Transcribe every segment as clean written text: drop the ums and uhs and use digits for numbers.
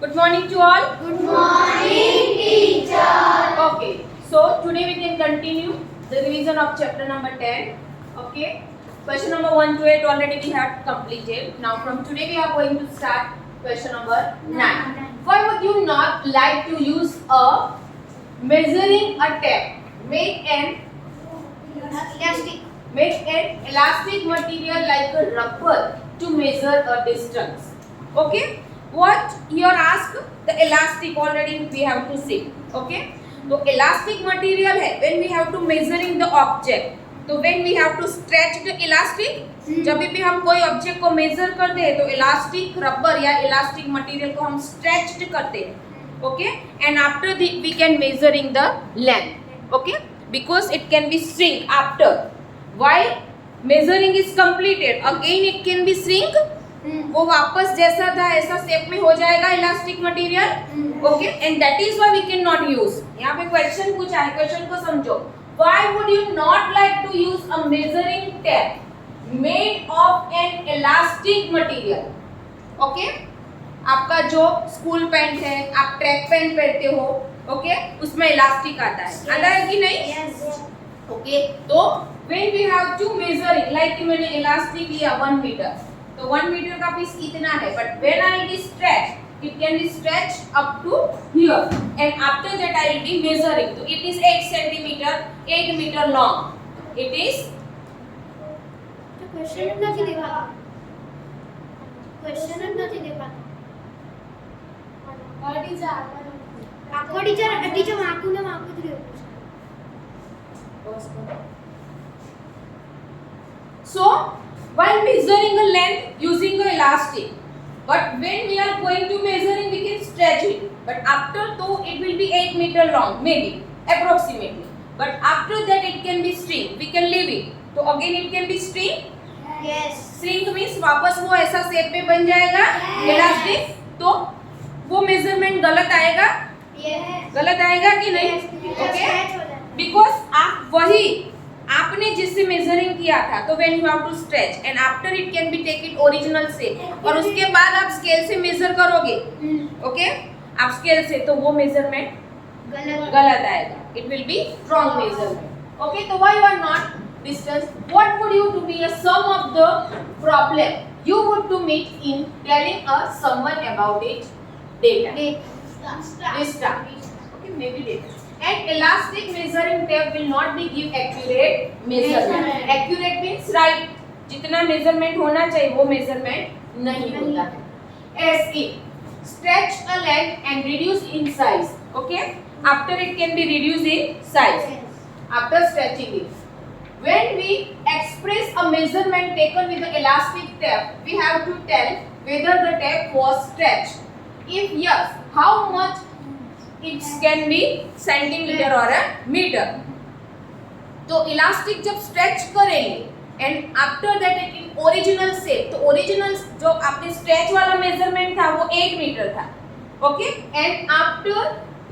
Good morning to all. Good morning, teacher. Okay, so today we can continue the revision of chapter number 10. Okay, question number 1 to 8 already we have completed. Now from today we are going to start question number 9. Why would you not like to use a measuring a tape? Make an elastic material like a rubber to measure a distance. Okay, what you are asked, the elastic already we have to see. Okay, तो elastic material है when we have to measuring the object. तो when we have to stretch the elastic, जब भी हम कोई object को major करते हैं तो इलास्टिक रबर या इलास्टिक मटेरियल को हम स्ट्रेच्ड करते हैं. Okay, and after we can measuring the length. Okay, because it can be shrink after. Why measuring is completed again it can be shrink. वो वापस जैसा था ऐसा शेप में हो जाएगा elastic material. Okay, and that is why we can not use. यहाँ पे क्वेश्चन पूछा है, क्वेश्चन को समझो. Why would you not like to use a measuring tape made of an elastic material? Okay, आपका जो स्कूल पैंट है, आप ट्रैक पैंट पहनते हो, ओके, उसमें इलास्टिक आता है कि नहीं? ओके, तो when we have to measure it, like मैंने इलास्टिक लिया 1 मीटर, तो 1 मीटर का पीस इतना है, but when I it is stretched, it can be stretched up to here, and after that I will be measuring. So it is 8 centimeter, 8 meter long. It is. Question નથી દેખાતો. Question જ નથી દેખાતો. આખો teacher માકુને Maku જ રહ્યું. So while measuring a length using a elastic, but when we are going to measuring we can stretch it, but after though it will be 8 meter long maybe approximately, but after that it can be string, we can leave it. तो again it can be string. Yes. String means वापस वो ऐसा shape में बन जाएगा elastic. तो वो measurement गलत आएगा. गलत आएगा कि नहीं? ओके, बिकॉज आप वही आपने जिससे मेजरिंग किया था, तो when you have to stretch and after it can be take it original shape, और उसके बाद आप स्केल से मेजर करोगे. ओके, आप स्केल से, तो वो मेजरमेंट गलत आएगा. It will be wrong measurement. Okay, तो why you are not distance? What would you to be a sum of the problem you would to meet in telling someone about it? Data. Distance. Okay, maybe data. And elastic measuring tape will not be give accurate measurement. Accurate means right. जितना measurement होना चाहिए वो measurement नहीं होता है. As if stretch a length and reduce in size. Okay, after it can be reduced in size after stretching it. When we express a measurement taken with the elastic tape, we have to tell whether the tape was stretched. If yes, how much it can be centimeter or a meter. तो elastic जब stretch करेंगे and after that it in original shape, तो original जो आपने stretch वाला measurement था वो 8 metre था. ओके, एंड आफ्टर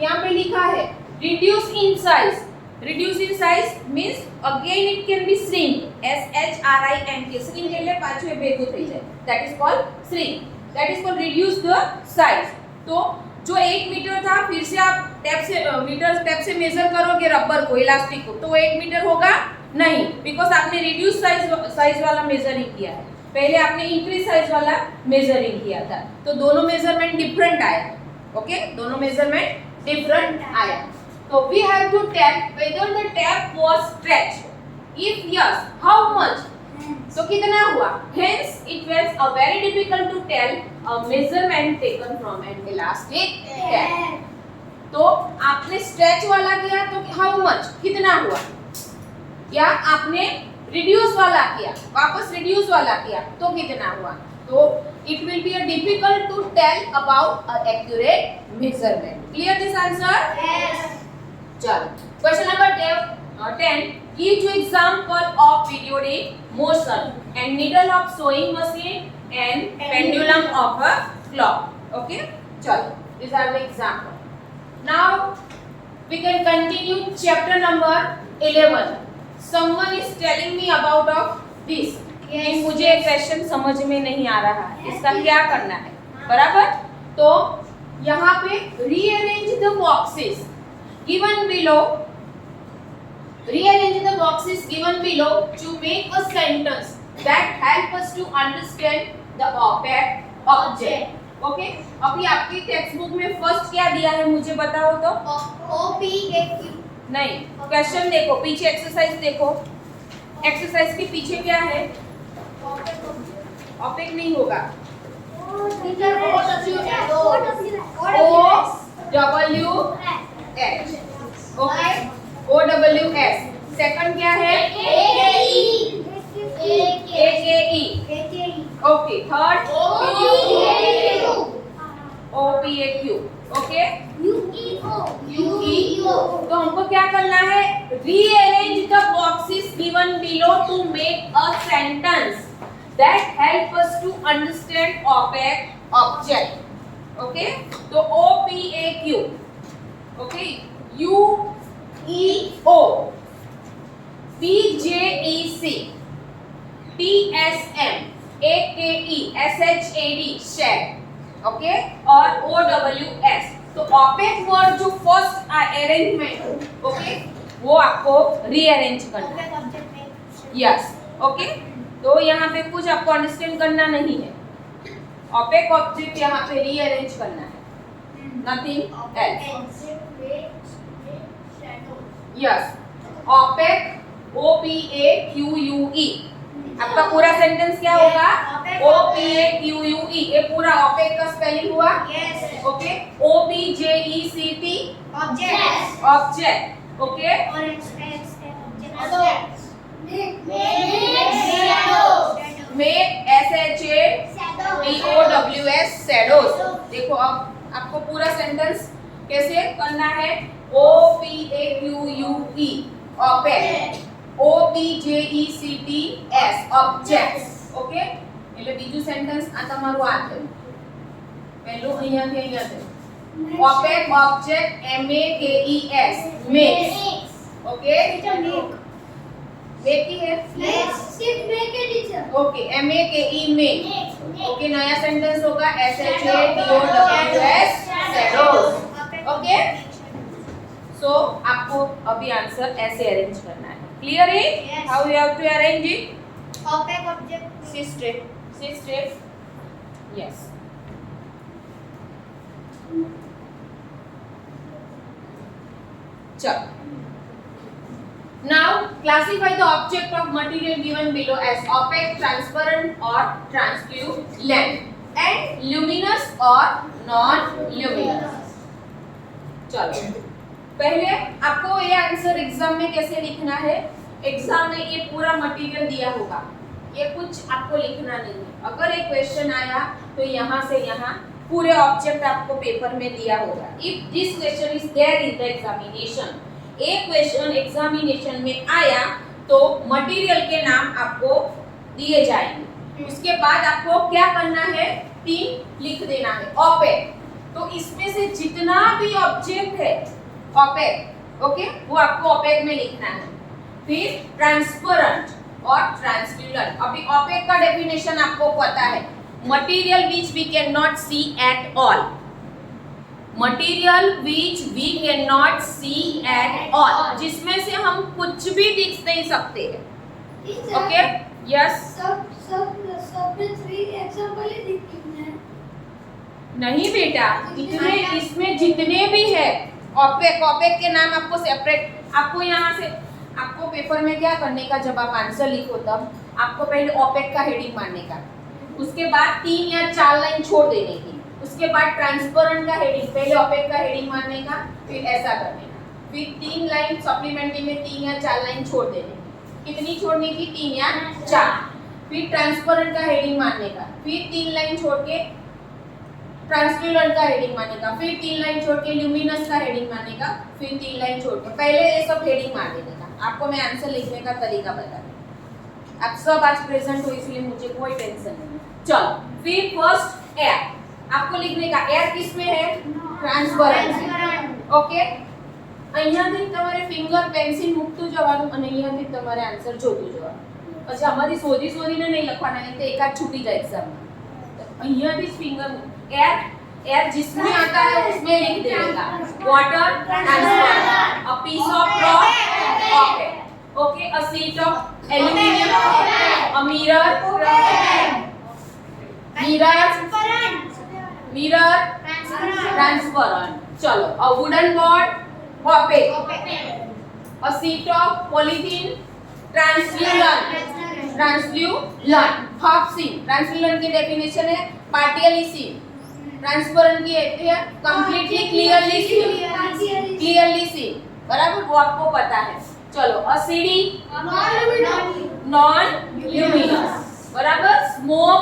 यहाँ पे लिखा है reduce in size. Reduce in size means again it can be shrink. SHRINK. Shrink એટલે પાછું એ ભેગું થઈ જાય. That is called shrink. That is called reduce the size. तो जो 8 मीटर था फिर से आप टेप से मीटर टेप से मेजर करोगे रबर को, इलास्टिक को, तो 8 मीटर होगा नहीं, बिकॉज आपने रिड्यूस साइज वाला मेजरिंग किया है. पहले आपने इंक्रीज साइज वाला मेजरिंग किया था, तो दोनों मेजरमेंट डिफरेंट आया. ओके, दोनों मेजरमेंट डिफरेंट आया. So we have to tell whether the tape was stretched. If yes, how much? So कितना हुआ? Hence it was very difficult to tell a measurement taken from an elastic tape. तो आपने stretch वाला किया तो how much? कितना हुआ? या आपने reduce वाला किया, वापस reduce वाला किया तो कितना हुआ? तो it will be difficult to tell about an accurate measurement. Clear this answer? Yes. चलो, question number 10. Give two example of periodic motion and needle of sewing machine and pendulum of a clock. Okay, चलो, these are the example. Now we can continue chapter number 11. Someone is telling me about of this. Yes. मुझे question समझ में नहीं आ रहा है, इसका क्या करना है? बराबर. तो यहाँ पे rearrange the boxes given below. Rearrange the boxes given below to make a sentence that help us to understand the opaque object. Okay अभी आपकी टेक्स्ट बुक में फर्स्ट क्या दिया है मुझे बताओ तो. OPAQ. नहीं, क्वेश्चन देखो, पीछे एक्सरसाइज देखो. एक्सरसाइज के पीछे क्या है? ऑपेक नहीं होगा. OWS. Okay, OWS. सेकंड क्या है? AKE. Okay, third OPAQ. Okay, UEO. तो हमको क्या करना है? Rearrange the boxes given below to make a sentence that help us to understand opaque object. Okay, तो OPAQ. Okay, UEO, PJEC, TSM, AKE, SHAD, SHAD. Okay, और OWS. तो opaque word जो first arrangement, okay, वो आपको rearrange करना है. Yes, okay. तो यहाँ पे कुछ आपको अंडरस्टैंड करना नहीं है. ऑपेक ऑब्जेक्ट यहाँ पे रीअरेंज करना है, nothing else. Yes, opaque, OPAQUE. आपका पूरा सेंटेंस क्या होगा? OPAQUE. ये पूरा ऑपेक का स्पेलिंग हुआ. Okay, OBJECT, object. Okay, make SHADOWS, shadows. देखो अब आपको पूरा सेंटेंस कैसे करना है? OPAQUE, opaque. OBJECTS, objects. Okay, એટલે બીજું સેન્ટેન્સ આ તમારું આ થયું. પહેલું અહીંયાથી અહીંયા થયું. opaque object, MAKES, makes. Okay, make ही है. Okay, MAKE, make. ओके, नया सेंटेंस होगा SHADOWS, shadows. ओके, सो आपको अभी आंसर ऐसे अरेंज करना है. Clear it? Yes. How you have to arrange it? Opaque object. Sit straight. Sit straight. Yes. Chalo. Now classify the object of material given below as opaque, transparent or translucent, and luminous or non-luminous. चलो, पहले आपको ये answer exam में कैसे लिखना है. Exam में ये पूरा मटेरियल दिया होगा, ये कुछ आपको लिखना नहीं है. अगर एक क्वेश्चन आया तो यहाँ से यहाँ पूरे ऑब्जेक्ट आपको पेपर में दिया होगा. If this question is there in the examination, एक क्वेश्चन एग्जामिनेशन में आया तो मटेरियल के नाम आपको दिए जाएंगे. उसके बाद आपको क्या करना है? 3 लिख देना है. ऑपेक, तो इसमें से जितना भी ऑब्जेक्ट है ऑपेक, ओके, वो आपको ऑपेक में लिखना है. फिर ट्रांसपेरेंट और ट्रांसल्यूसेंट. अभी ऑपेक का डेफिनेशन आपको पता है. Material which we can not see at all. Material which we can not see at all, जिसमें से हम कुछ भी दिख नहीं सकते हैं. Okay, yes. सब में 3 एग्जांपल ही दिखते हैं. नहीं बेटा, इतने इसमें जितने भी है ऑपेक, ऑपेक के नाम आपको सेपरेट. आपको यहाँ से आपको पेपर में क्या करने का, जब आप आंसर लिखो तब आपको पहले ऑपेक का हेडिंग मारने का, उसके बाद 3 या 4 लाइन छोड़ देने की, उसके बाद ट्रांसपेरेंट का हेडिंग, पहले ऑपेक का हेडिंग मारने का, फिर ऐसा करने का, फिर 3 लाइन सप्लीमेंट्री में 3 या 4 लाइन छोड़ देने की. कितनी छोड़ने की? 3 या 4. फिर ट्रांसपेरेंट का हेडिंग मारने का, फिर 3 लाइन छोड़ के ट्रांसल्यूसेंट का हेडिंग मारने का, फिर 3 लाइन छोड़ के ल्यूमिनस का हेडिंग मारने का, फिर 3 लाइन छोड़ के पहले ये सब हेडिंग मार देने का. आपको मैं आंसर लिखने का तरीका बता दूं. आप सब आज प्रेजेंट हो इसलिए मुझे कोई टेंशन नहीं. चलो, फिर फर्स्ट एयर आपको लिखने का. एयर किस में है? ट्रांसपेरेंट. ओके, અહીંયાથી તમારે ફિંગર પેન્સિલ મૂકતું જવાનું અને અહીંયાથી તમારે આન્સર જોતું જવાનું. પછી આમાંથી શોધીને નહીં લખવાના, નહીં તો એકાદ છૂટી જાય એક્ઝામમાં. અહીંયાથી જ ફિંગર એર एयर जिसमें आता है उसमें लिख देगा। Water transparent, a piece of rock opaque, okay, a sheet of aluminium, a mirror transparent. चलो, a wooden board opaque, a sheet of polythene translucent. Half seen, translucent की डेफिनेशन है partially scene, transparent की है completely clearly seen, बराबर, वो आपको पता है। चलो, अ सीडी नॉन ल्यूमिनस, बराबर, smoke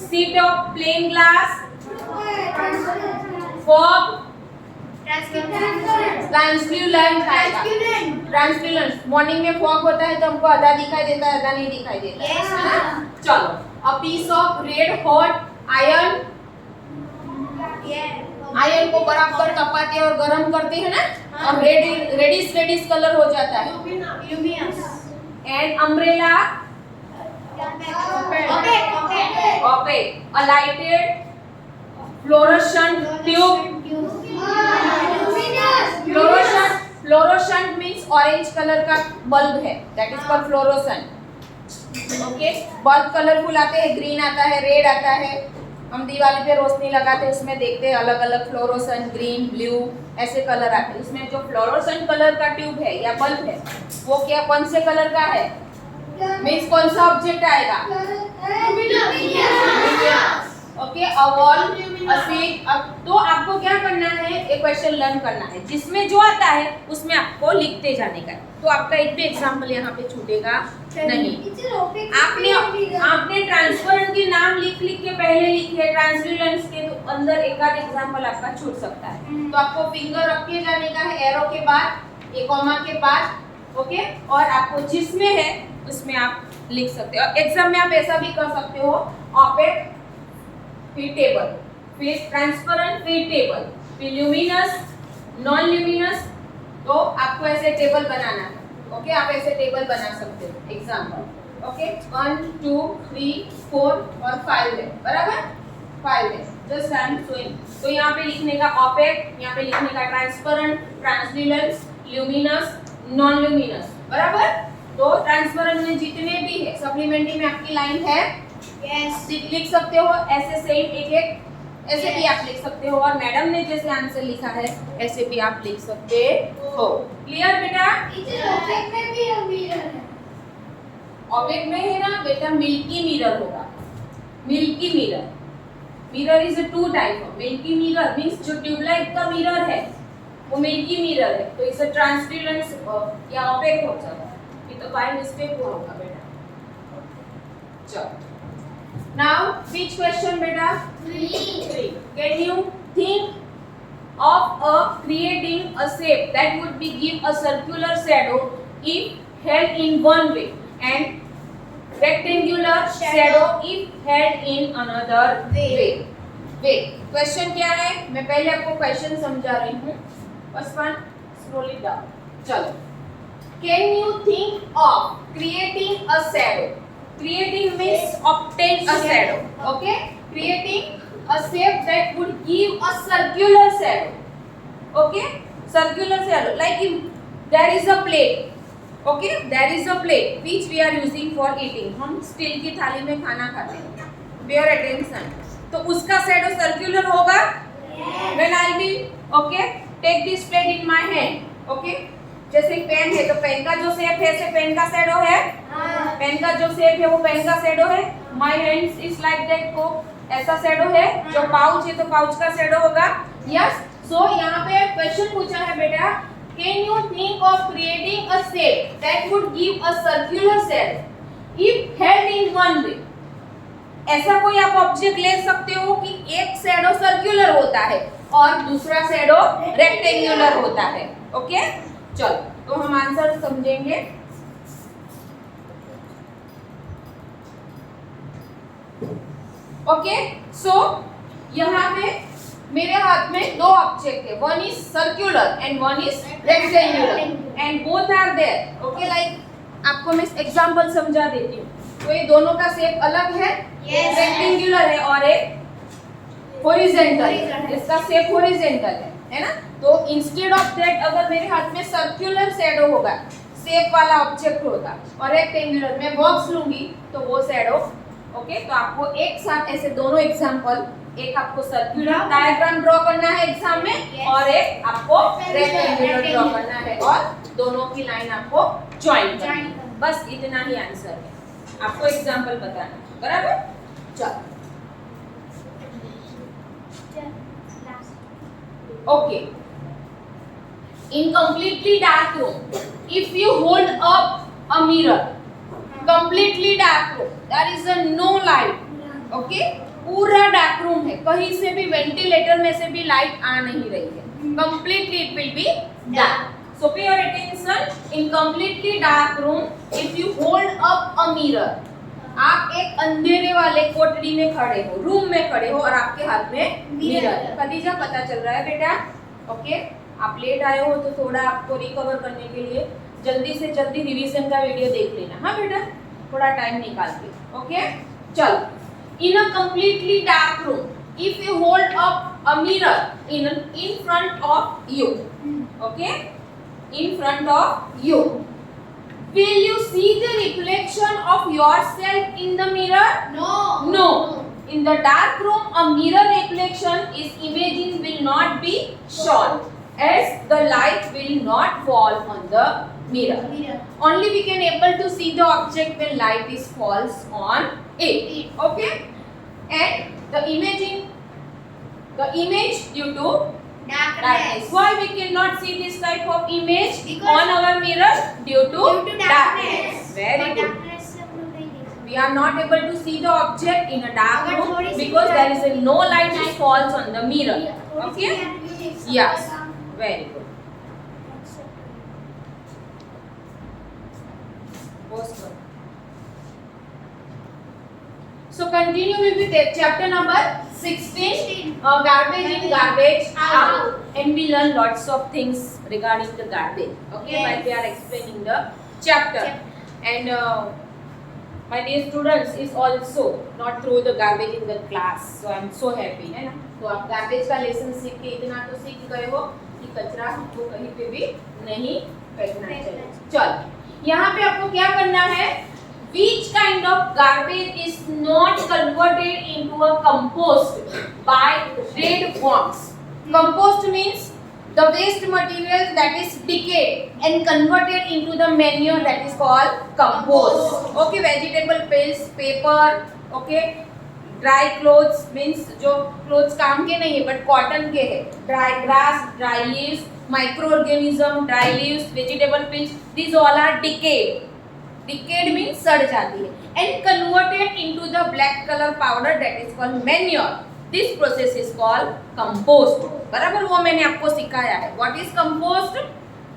sheet of plain glass, fog translucent. Morning में फॉग होता है तो हमको आधा दिखाई देता है, आधा नहीं दिखाई देता है। चलो, a piece of red hot iron, iron को बराबर तपाते और गर्म करते हैं ना, और रेडिश कलर हो जाता है। And umbrella opaque, a lighted fluorescent tube, fluorescent means orange colour का बल्ब है, that is called fluorescent. Okay, bulb colourful आते हैं, ग्रीन आता है, रेड आता है, हम दिवाली पे रोशनी लगाते हैं उसमें देखते हैं अलग अलग फ्लोरोसेंट, ग्रीन, ब्लू ऐसे कलर आते हैं। उसमें जो फ्लोरोसेंट कलर का ट्यूब है या बल्ब है वो क्या कौन से कलर का है, मींस कौन सा ऑब्जेक्ट आएगा, okay, a wall, a seat. तो आपको क्या करना है, एक क्वेश्चन लर्न करना है जिसमें जो आता है उसमें आपको लिखते जाने का है। तो आपका एक भी एग्जांपल यहाँ पे छूटेगा नहीं। आपने ट्रांसपेरेंट के नाम लिख के पहले लिखे, ट्रांसल्यूलेंट्स के तो अंदर एक आध एग्जांपल आपका छूट सकता है। तो आपको फिंगर रख के जाने का है, एरो के बाद, एक कॉमा के बाद, ओके, और आपको जिसमें है उसमें आप लिख सकते हो। एग्जाम में आप ऐसा भी कर सकते हो, ऑपेक फिर टेबल, फिर ट्रांसपेरेंट फिर टेबल, फिर ल्यूमिनस नॉन ल्यूमिनस, तो आपको ऐसे टेबल बनाना है। ओके, आप ऐसे टेबल बना सकते हो। एग्जांपल, ओके, 1 2 3 4 और 5 है, बराबर, 5 है, जस्ट आई एम शोइंग। तो यहाँ पे लिखने का ऑपेक, यहाँ पे लिखने का ट्रांसपेरेंट, ट्रांसल्यूलेंट, ल्यूमिनस, नॉन ल्यूमिनस, बराबर। तो ट्रांसपेरेंट में जितने भी है, सप्लीमेंट्री में आपकी लाइन है, यस, लिख सकते हो ऐसे सेम एक एक, ऐसे भी आप लिख सकते हो, और मैडम ने जैसे आंसर लिखा है ऐसे भी आप लिख सकते हो। क्लियर बेटा? ऑपेक में भी मिरर है, ऑपेक में है ना बेटा, मिल्की मिरर होगा, milky mirror. Mirror is a two type of, milky mirror means जो ट्यूबलाइट का मिरर है वो मिल्की मिरर है, तो इसे ट्रांसपेरेंट या ऑपेक हो जाता है। ये तो बाय मिस्टेक हुआ होगा बेटा। चलो, now which question beta? 3. Can you think of a creating a shape that would be give a circular shadow if held in one way and rectangular shadow if held in another way? Question क्या है, मैं पहले आपको question समझा रही हूँ। First one, scroll it down. चलो, can you think of creating a shadow? Creating means obtain a shadow, okay? Creating a shape that would give a circular shadow, okay? Circular shadow, like there is a plate, okay? There is a plate which we are using for eating. हम steel की थाली में खाना खाते हैं, bear attention. तो उसका shadow circular होगा? When I'll be, okay? Take this plate in my hand, okay? जैसे पेन है तो पेन का जो शेप है ऐसे पेन का शैडो है, पेन का जो शेप है वो पेन का शैडो है। My hands is like that, को ऐसा शैडो है। जो पाउच है तो पाउच का शैडो होगा। यस, सो यहाँ पे क्वेश्चन पूछा है बेटा, can you think of creating a shape that would give a circular shape if held in one way. ऐसा कोई आप ऑब्जेक्ट ले सकते हो कि एक शैडो सर्कुलर होता है और दूसरा शैडो रेक्टेंगुलर होता है, ओके? चलो, तो हम आंसर समझेंगे। ओके, सो यहाँ पे मेरे हाथ में दो ऑब्जेक्ट है, one is circular and one is rectangular and both are there, okay? Like आपको मैं एग्जांपल समझा देती हूँ। तो ये दोनों का शेप अलग है, रेक्टेंगुलर है और एक हॉरिजेंटल, इसका शेप हॉरिजेंटल है ना। तो इंस्टेड ऑफ दैट अगर मेरे हाथ में सर्कुलर शैडो होगा, शेप वाला ऑब्जेक्ट होगा और रेक्टेंगुलर, मैं बॉक्स लूंगी तो वो शैडो, ओके। तो आपको एक साथ ऐसे दोनों एग्जांपल, एक आपको सर्कुलर डायग्राम ड्रॉ करना है एग्जाम में और एक आपको रेक्टेंगुलर ड्रॉ करना है और दोनों की लाइन आपको ज्वाइन करनी है। बस इतना ही आंसर है, आपको एग्जांपल बताना है, बराबर। चलो okay, in completely dark room, if you hold up a mirror, completely dark room, there is a no light, okay, पूरा डार्क रूम है, कहीं से भी वेंटिलेटर में से भी लाइट आ नहीं रही है, completely it will be dark. So pay your attention, in completely dark room, if you hold up a mirror, आप एक अंधेरे वाले कोठरी में खड़े हो, रूम में खड़े हो और आपके हाथ में मिरर है। खदीजा पता चल रहा है बेटा? ओके, आप लेट आए हो तो थोड़ा आपको रिकवर करने के लिए जल्दी से जल्दी रिवीजन का वीडियो देख लेना, हाँ बेटा, थोड़ा टाइम निकाल के। ओके चलो, in a completely dark room, if you hold up a mirror in front of you, okay, in front of you, will you see the reflection of yourself in the mirror? No. In the dark room, a mirror reflection is imaging will not be shown, as the light will not fall on the mirror. Only we can able to see the object when light is falls on it. Okay? And the image due to darkness. Why we cannot see this type of image on our mirror? Due to darkness. Very good. We are not able to see the object in a dark room because there is a no light which falls on the mirror. Okay? Yes. Very good. So continue with chapter number 16, garbage in, garbage out, and we learn lots of things regarding the garbage. Okay, while we are explaining the chapter, and my dear students is also not throw the garbage in the class, so I am so happy, है ना। तो आप garbage का lesson सीख के इतना तो सीख गए हो कि कचरा हमको कहीं पे भी नहीं फेंकना चाहिए। चल, यहाँ पे आपको क्या करना है? Which kind of garbage is not converted into a compost by red worms? Compost means the waste material that is decayed and converted into the manure, that is called compost. Okay, vegetable paste, paper, okay, dry clothes means जो clothes काम के नहीं है but cotton के है, dry grass, dry leaves, microorganism, dry leaves, vegetable paste, these all are decayed. Decayed means सड़ जाती है, and converted into the black color powder that is called manure. This process is called compost. बराबर, वो मैंने आपको सिखाया है. What is compost?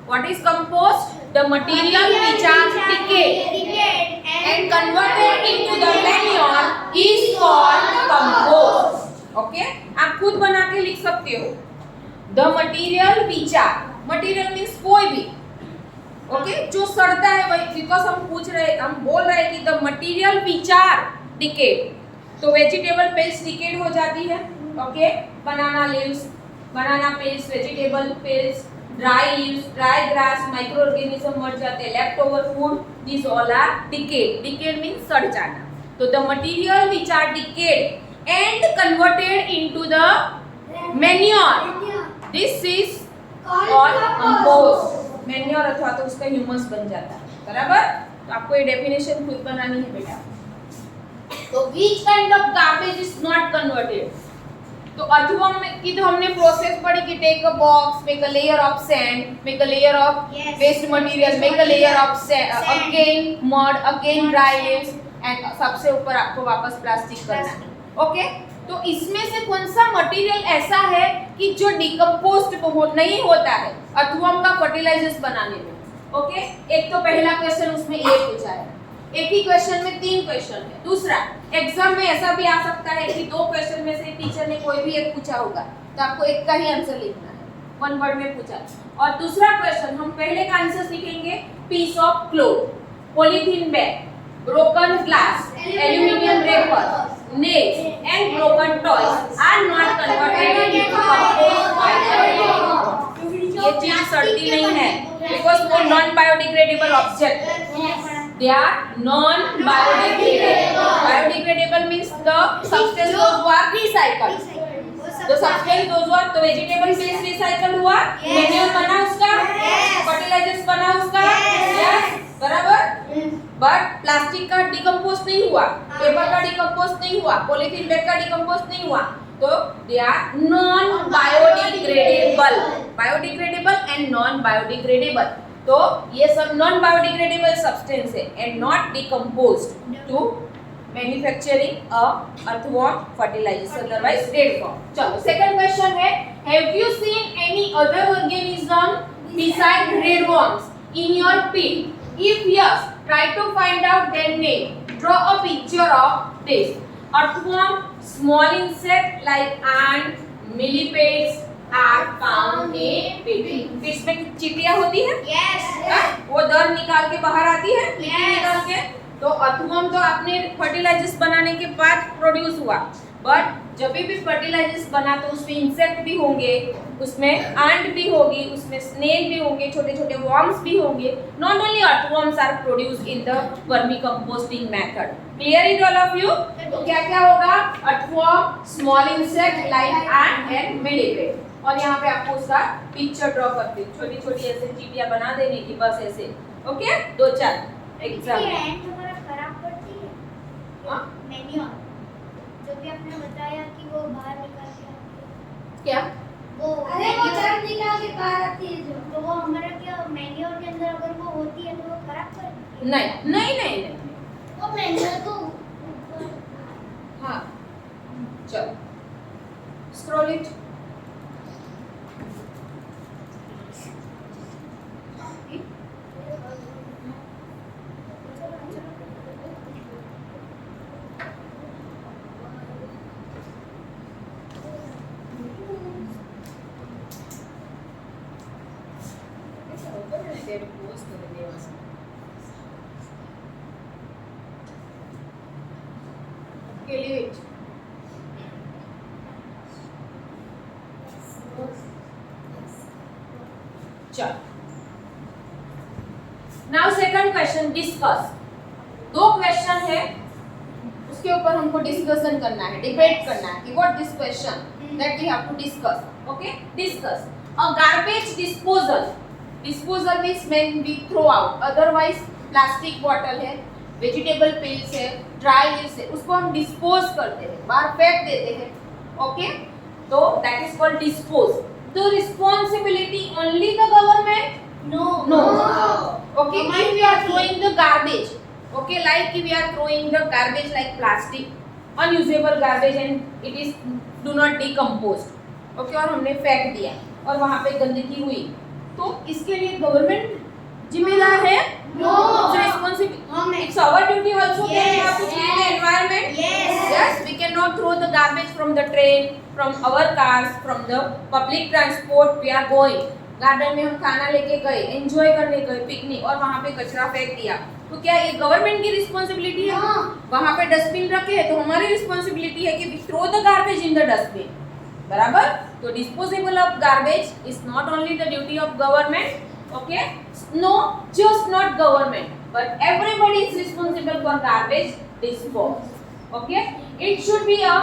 What is compost? The material which are decayed and converted into the manure is called compost. Okay? आप खुद बना के लिख सकते हो. The material which are, material means कोई भी, ओके, जो सड़ता है वही, बिकॉज हम बोल रहे हैं कि the material which are decayed, तो वेजिटेबल पेस्ट डिकेड हो जाती है, okay, banana leaves, banana paste, vegetable paste, dry leaves, dry grass, micro organism मर जाते हैं, left over food, this all are decayed. Decayed means सड़ जाना. तो the material which are decayed and converted into the manure, this is called compost. Manure अथवा तो उसका humus बन जाता है, बराबर. तो आपको ये डेफिनेशन खुद बनानी है बेटा. तो which kind of garbage is not converted? तो अथवा की तो हमने प्रोसेस पढ़ी कि take a box, make a layer of sand, make a layer of waste material, make a layer of again mud, again dry leaves, and सबसे ऊपर आपको वापस प्लास्टिक करना है. ओके, तो इसमें से कौन सा मटेरियल ऐसा है कि जो डिकम्पोस्ट नहीं होता है अर्थवर्म का फर्टिलाइजर्स बनाने में? ओके, एक तो पहला क्वेश्चन उसमें ये पूछा है. एक ही क्वेश्चन में 3 क्वेश्चन है. दूसरा, एग्जाम में ऐसा भी आ सकता है कि 2 क्वेश्चन में से टीचर ने कोई भी एक पूछा होगा तो आपको एक का ही आंसर लिखना है, 1 वर्ड में पूछा. और दूसरा क्वेश्चन, हम पहले का आंसर सीखेंगे. Piece of cloth, polythene bag, broken glass, aluminium wrapper, nails and broken toys are not converted into compost by the decomposing. ये चीज सड़ती नहीं है because वो non biodegradable object है. They are non biodegradable. Biodegradable means the substance those who are recycled. तो substance those who are तो vegetable paste recycle हुआ, मैन्योर बना उसका, फर्टिलाइजर्स बना उसका, यस बराबर. बट प्लास्टिक का डिकम्पोज नहीं हुआ, पेपर का डिकम्पोज नहीं हुआ, पॉलीथीन बैग का डिकम्पोज नहीं हुआ. तो they are non biodegradable. Biodegradable and non biodegradable. तो ये सब नॉन बायोडिग्रेडेबल सब्सटेंस है and not decomposed to manufacturing a earthworm fertilisers otherwise dead form. चलो सेकंड क्वेश्चन है, have you seen any other organism beside redworms in your pit? If yes, try to find out their name. Draw a picture of this. Earthworm, small insect like ant, millipedes are found in pits. Pits में चींटियां होती है? Yes. वो दर निकाल के बाहर आती है, मिट्टी निकाल के. तो अर्थवॉर्म तो आपने फर्टिलाइजर्स बनाने के बाद प्रोड्यूस हुआ, बट जब भी फर्टिलाइजर्स बना तो उसमें इंसेक्ट भी होंगे, उसमें एंट भी होगी, उसमें स्नेक भी होंगे, छोटे छोटे वर्म्स भी होंगे. Not only earthworms are produced in the vermi composting method. Clear it all of you? तो क्या क्या होगा? Earthworm, small insect like ant and millipede. और यहाँ पे आपको उसका पिक्चर ड्रॉ करते हैं, छोटी छोटी ऐसे चीटियां बना देने की, बस ऐसे. Okay, 2-4 exam. खराब पड़ती है हाँ? मैन्योर जो भी आपने बताया कि वो बाहर निकाल के आती है. क्या? वो अरे वो जड़ निकाल के बाहर आती है जो, तो वो हमारा क्या मैन्योर के अंदर अगर वो होती है तो वो खराब करती है? नहीं नहीं नहीं नहीं. वो मैन्योर को हाँ चलो स्क्रॉल इट. Leave it. चलो now second question discuss. 2 question है, उसके ऊपर हमको डिस्कशन करना है, डिबेट करना है कि what this question that we have to discuss. Okay, discuss a garbage disposal. Disposal means when we throw out, otherwise plastic bottle है, वेजिटेबल पील्स है, ड्राई लीव्स है, उसको हम डिस्पोज करते हैं, बाहर फेंक देते हैं. ओके, तो that is called dispose. The responsibility only the government? no No. Okay, if we are throwing the garbage, okay, like if we are throwing the garbage like plastic, unusable garbage and it is do not decomposed. Okay, और हमने फेंक दिया और वहाँ पे गंदगी हुई, तो इसके लिए गवर्नमेंट जिम्मेदार है? No. It's responsible. It's our duty also. Yes. We have to clean the environment. Yes. Yes, we cannot throw the garbage from the train, from our cars, from the public transport. We are going. Garden में हम खाना लेके गए, enjoy करने गए, picnic, और वहाँ पे कचरा फेंक दिया, तो क्या ये गवर्नमेंट की रिस्पांसिबिलिटी है? वहाँ पे डस्टबिन रखे हैं तो हमारी रिस्पांसिबिलिटी है कि throw the garbage in the dustbin. बराबर? तो disposable of garbage is not only the duty of government. Okay, no, just not government, but everybody is responsible for garbage dispose. Okay, it should be a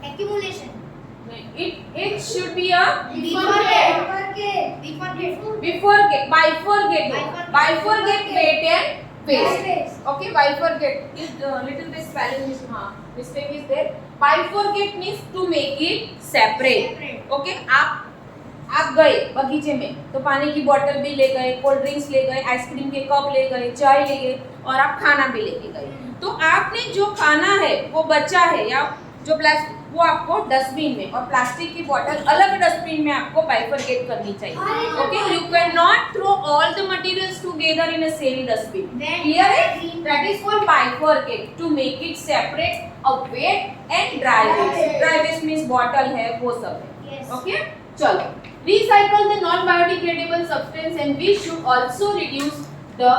accumulation. It should be a bifurcate weight and waste. Okay, bifurcate is little bit spelling mistake is there. Bifurcate means to make it separate. Okay, आप गए बगीचे में तो पानी की बोतल भी ले गए, कोल्ड ड्रिंक्स ले गए, आइसक्रीम के कप ले गए, चाय ले गए, और आप खाना भी लेके गए. तो आपने जो खाना है वो बचा है या जो प्लास्टिक, वो आपको डस्टबिन में, और प्लास्टिक की बोतल अलग डस्टबिन में आपको बाइफरकेट करनी चाहिए. Okay, you can not throw all the materials together in a same dustbin. Clear है? That is called bifurcate, to make it separate a wet and dry waste. Dry waste means बोतल है, वो सब है. Okay, चलो, recycle the non biodegradable substance and we should also reduce the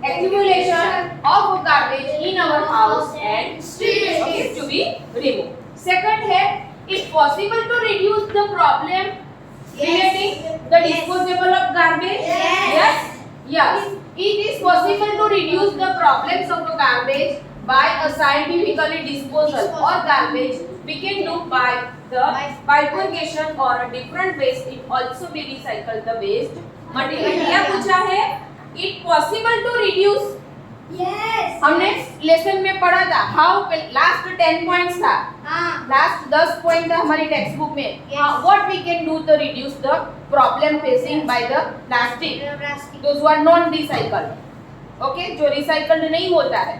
accumulation of garbage in our house and street, okay, to be removed. Second है, it's possible to reduce the problem relating the disposable of garbage. Yes. It is possible to reduce the problems of the garbage by a scientifically disposal or garbage we can do by the bifurcation or a different waste. It also be recycle the waste material. क्या पूछा है? It possible to reduce. हमने lesson में पढ़ा था how last 10 points था, last 10 point था हमारी टेक्स्ट बुक में. What we can do to reduce the problem facing by the plastic those who are non recycled. Okay, जो रिसाइकल्ड नहीं होता है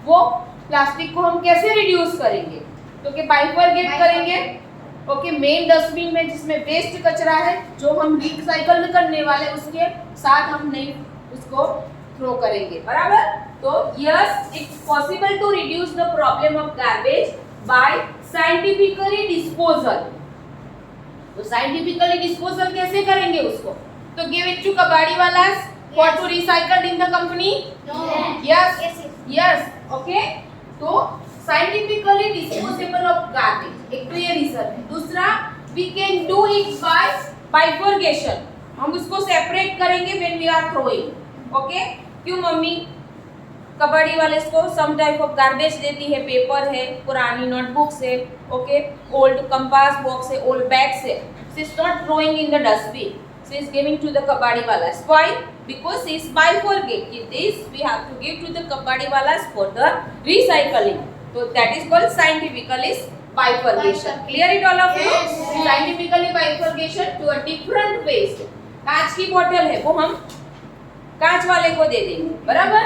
वो प्लास्टिक को हम कैसे रिड्यूस करेंगे? तो कि बाइफरगेट करेंगे. ओके, मेन डस्टबिन में जिसमें वेस्ट कचरा है जो हम रिसाइकल करने वाले उसके साथ हम नहीं उसको थ्रो करेंगे. बराबर. तो yes, it's possible to reduce the problem of garbage by scientifically disposal. तो साइंटिफिकली डिस्पोजल कैसे करेंगे उसको? तो गिव इट टू कबाड़ी वालास for to recycled in the company. Yes. Okay, तो साइंटिफिकली डिस्पोजेबल ऑफ गार्बेज एक तो ये रीजन है. दूसरा, we can do it by bifurcation. हम उसको सेपरेट करेंगे when we are throwing. Okay, क्यों मम्मी कबाड़ी वाले को सम टाइप ऑफ गार्बेज देती है, पेपर है, पुरानी नोटबुक्स है, ओके, ओल्ड कंपास बॉक्स है, ओल्ड बैग्स है. She is not throwing in the dustbin, she is giving to the कबाड़ी वालास. Why? Because she is bifurcate. This we have to give to the कबाड़ी वालास for the recycling. So that is called scientifical bifurcation. Clear it all of you? Scientifically bifurcation to a different waste. कांच की बोतल है वो हम कांच वाले को दे देंगे. बराबर.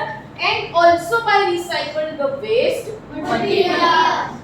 And also by recycle the waste material.